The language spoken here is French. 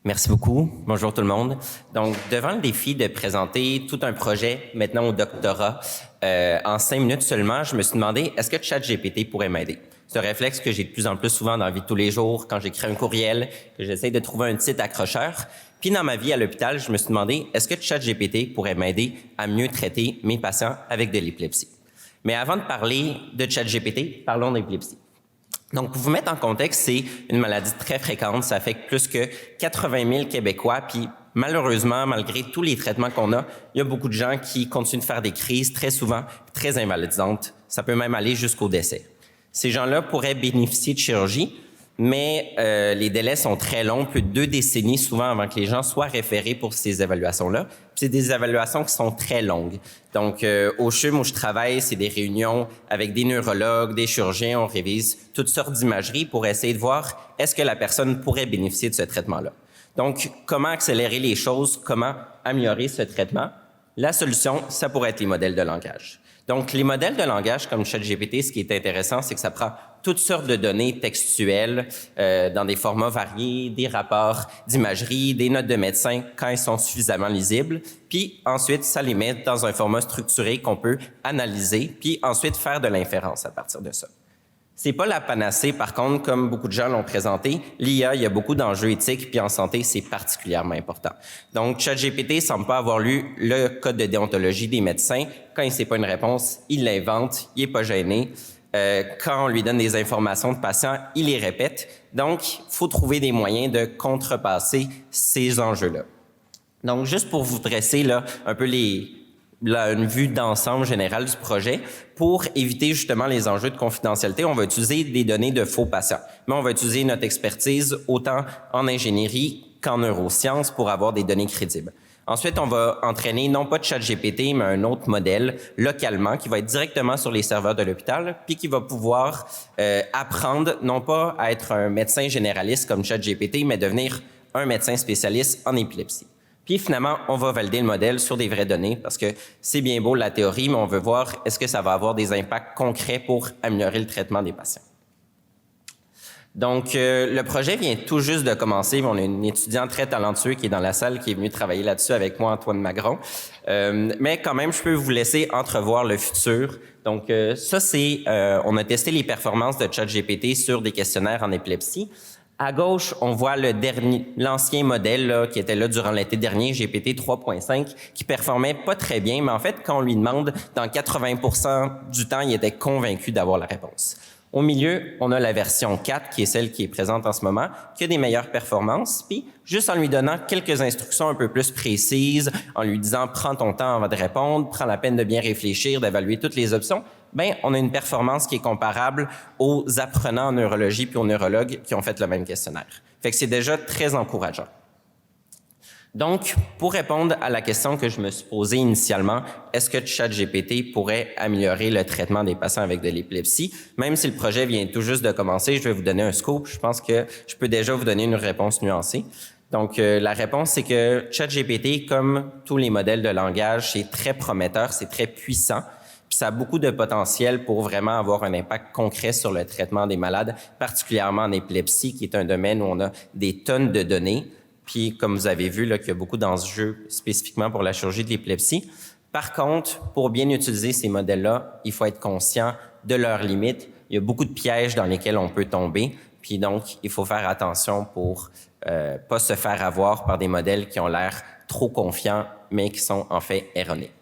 Merci beaucoup. Bonjour tout le monde. Donc, devant le défi de présenter tout un projet maintenant au doctorat, en 5 minutes seulement, je me suis demandé, est-ce que ChatGPT pourrait m'aider? C'est un réflexe que j'ai de plus en plus souvent dans la vie de tous les jours, quand j'écris un courriel, que j'essaie de trouver un titre accrocheur. Puis dans ma vie à l'hôpital, je me suis demandé, est-ce que ChatGPT pourrait m'aider à mieux traiter mes patients avec de l'épilepsie? Mais avant de parler de ChatGPT, parlons d'épilepsie. Donc, pour vous mettre en contexte, c'est une maladie très fréquente. Ça affecte plus que 80 000 Québécois. Puis, malheureusement, malgré tous les traitements qu'on a, il y a beaucoup de gens qui continuent de faire des crises très souvent, très invalidantes. Ça peut même aller jusqu'au décès. Ces gens-là pourraient bénéficier de chirurgie, mais les délais sont très longs, plus de 2 décennies souvent avant que les gens soient référés pour ces évaluations-là. Puis c'est des évaluations qui sont très longues. Donc, au CHUM où je travaille, c'est des réunions avec des neurologues, des chirurgiens, on révise toutes sortes d'imageries pour essayer de voir est-ce que la personne pourrait bénéficier de ce traitement-là. Donc, comment accélérer les choses, comment améliorer ce traitement? La solution, ça pourrait être les modèles de langage. Donc, les modèles de langage comme ChatGPT, ce qui est intéressant, c'est que ça prend toutes sortes de données textuelles dans des formats variés, des rapports d'imagerie, des notes de médecins quand elles sont suffisamment lisibles. Puis ensuite, ça les met dans un format structuré qu'on peut analyser, puis ensuite faire de l'inférence à partir de ça. C'est pas la panacée, par contre, comme beaucoup de gens l'ont présenté. L'IA, il y a beaucoup d'enjeux éthiques, puis en santé, c'est particulièrement important. Donc, ChatGPT semble pas avoir lu le code de déontologie des médecins. Quand il sait pas une réponse, il l'invente, il est pas gêné. Quand on lui donne des informations de patients, il les répète. Donc, il faut trouver des moyens de contrepasser ces enjeux-là. Donc, juste pour vous dresser là un peu une vue d'ensemble générale du projet. Pour éviter justement les enjeux de confidentialité, on va utiliser des données de faux patients. Mais on va utiliser notre expertise autant en ingénierie qu'en neurosciences pour avoir des données crédibles. Ensuite, on va entraîner non pas de ChatGPT, mais un autre modèle localement qui va être directement sur les serveurs de l'hôpital, puis qui va pouvoir apprendre non pas à être un médecin généraliste comme ChatGPT, mais devenir un médecin spécialiste en épilepsie. Puis finalement, on va valider le modèle sur des vraies données parce que c'est bien beau la théorie, mais on veut voir est-ce que ça va avoir des impacts concrets pour améliorer le traitement des patients. Donc, le projet vient tout juste de commencer. On a une étudiante très talentueux qui est dans la salle, qui est venue travailler là-dessus avec moi, Antoine Magron. Mais quand même, je peux vous laisser entrevoir le futur. Donc, ça, c'est... on a testé les performances de ChatGPT sur des questionnaires en épilepsie. À gauche, on voit l'ancien modèle là, qui était là durant l'été dernier, GPT 3.5, qui performait pas très bien, mais en fait, quand on lui demande, dans 80% du temps, il était convaincu d'avoir la réponse. Au milieu, on a la version 4, qui est celle qui est présente en ce moment, qui a des meilleures performances, puis juste en lui donnant quelques instructions un peu plus précises, en lui disant « prends ton temps avant de répondre, prends la peine de bien réfléchir, d'évaluer toutes les options », ben on a une performance qui est comparable aux apprenants en neurologie puis aux neurologues qui ont fait le même questionnaire. Fait que c'est déjà très encourageant. Donc, pour répondre à la question que je me suis posée initialement, est-ce que ChatGPT pourrait améliorer le traitement des patients avec de l'épilepsie? Même si le projet vient tout juste de commencer, je vais vous donner un scoop. Je pense que je peux déjà vous donner une réponse nuancée. Donc, la réponse, c'est que ChatGPT, comme tous les modèles de langage, c'est très prometteur, c'est très puissant. Puis ça a beaucoup de potentiel pour vraiment avoir un impact concret sur le traitement des malades, particulièrement en épilepsie, qui est un domaine où on a des tonnes de données. Puis, comme vous avez vu, là, qu'il y a beaucoup d'enjeux spécifiquement pour la chirurgie de l'épilepsie. Par contre, pour bien utiliser ces modèles-là, il faut être conscient de leurs limites. Il y a beaucoup de pièges dans lesquels on peut tomber. Puis donc, il faut faire attention pour pas se faire avoir par des modèles qui ont l'air trop confiants, mais qui sont en fait erronés.